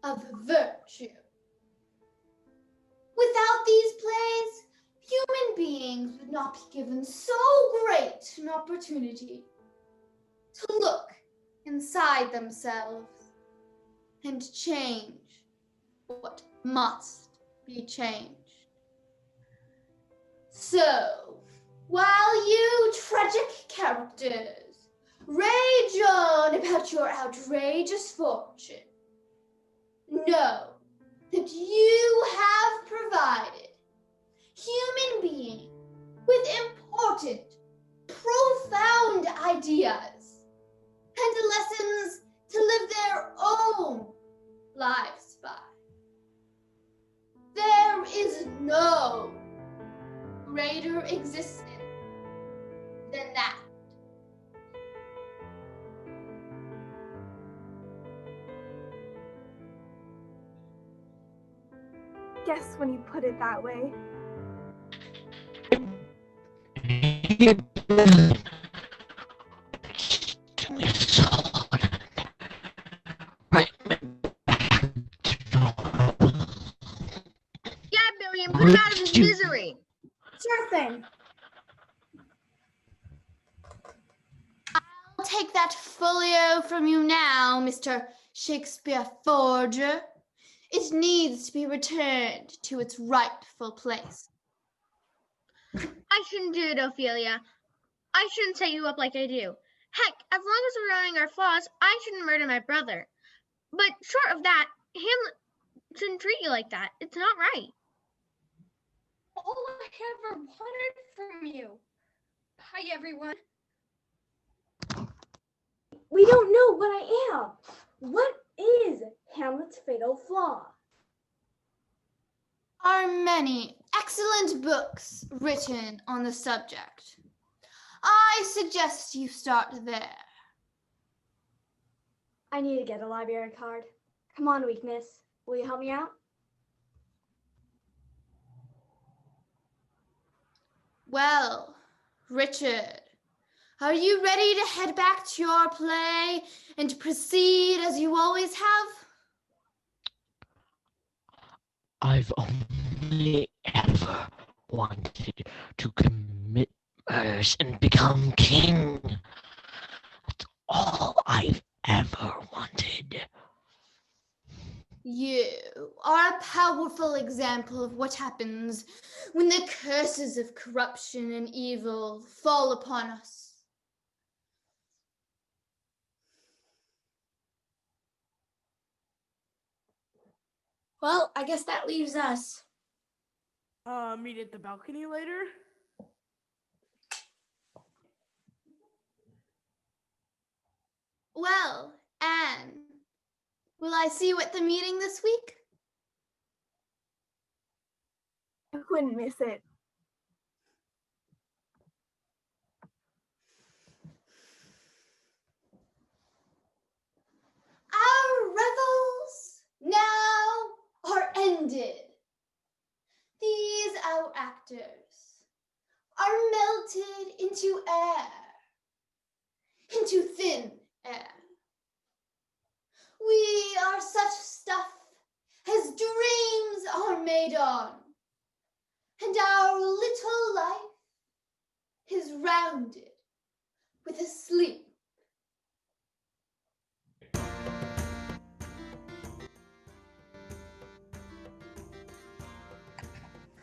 of virtue. Without these plays, human beings would not be given so great an opportunity to look inside themselves and change what must be changed. So, while you tragic characters rage on about your outrageous fortune, know that you have provided human beings with important, profound ideas and lessons to live their own lives by. There is no greater existence than that. Guess when you put it that way. Yeah, Billiam, put him out of his misery. Sure thing. I'll take that folio from you now, Mr. Shakespeare Forger. It needs to be returned to its rightful place. I shouldn't do it, Ophelia. I shouldn't set you up like I do. Heck, as long as we're knowing our flaws, I shouldn't murder my brother. But short of that, Hamlet shouldn't treat you like that. It's not right. All I ever wanted from you. Bye, everyone. We don't know what I am. What is Hamlet's fatal flaw? Are many excellent books written on the subject. I suggest you start there. I need to get a library card. Come on, Weakness. Will you help me out? Well, Richard, are you ready to head back to your play and proceed as you always have? I've only ever wanted to commit murders and become king. That's all I've ever wanted. You are a powerful example of what happens when the curses of corruption and evil fall upon us. Well, I guess that leaves us. Meet at the balcony later. Well, Anne, will I see you at the meeting this week? I wouldn't miss it. Our revels now are ended. These our actors are melted into air, into thin air. We are such stuff as dreams are made on, and our little life is rounded with a sleep.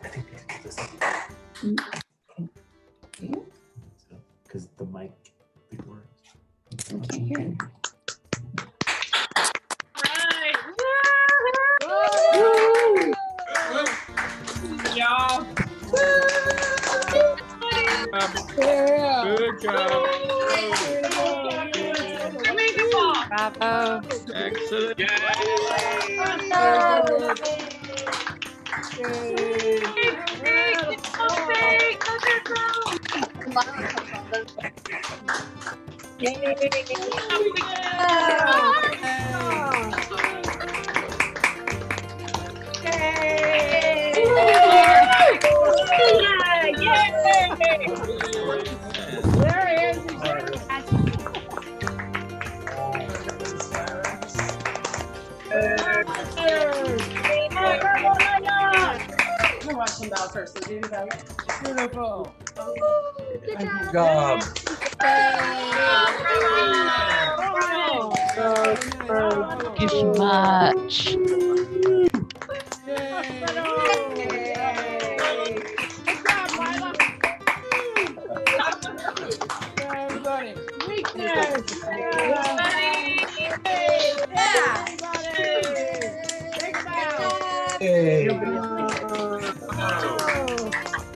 I think we have to listen. Because the mic, the words. Bravo. Excellent. You're watching that first, so do that. Beautiful. Good job. Thank you so much. Hey.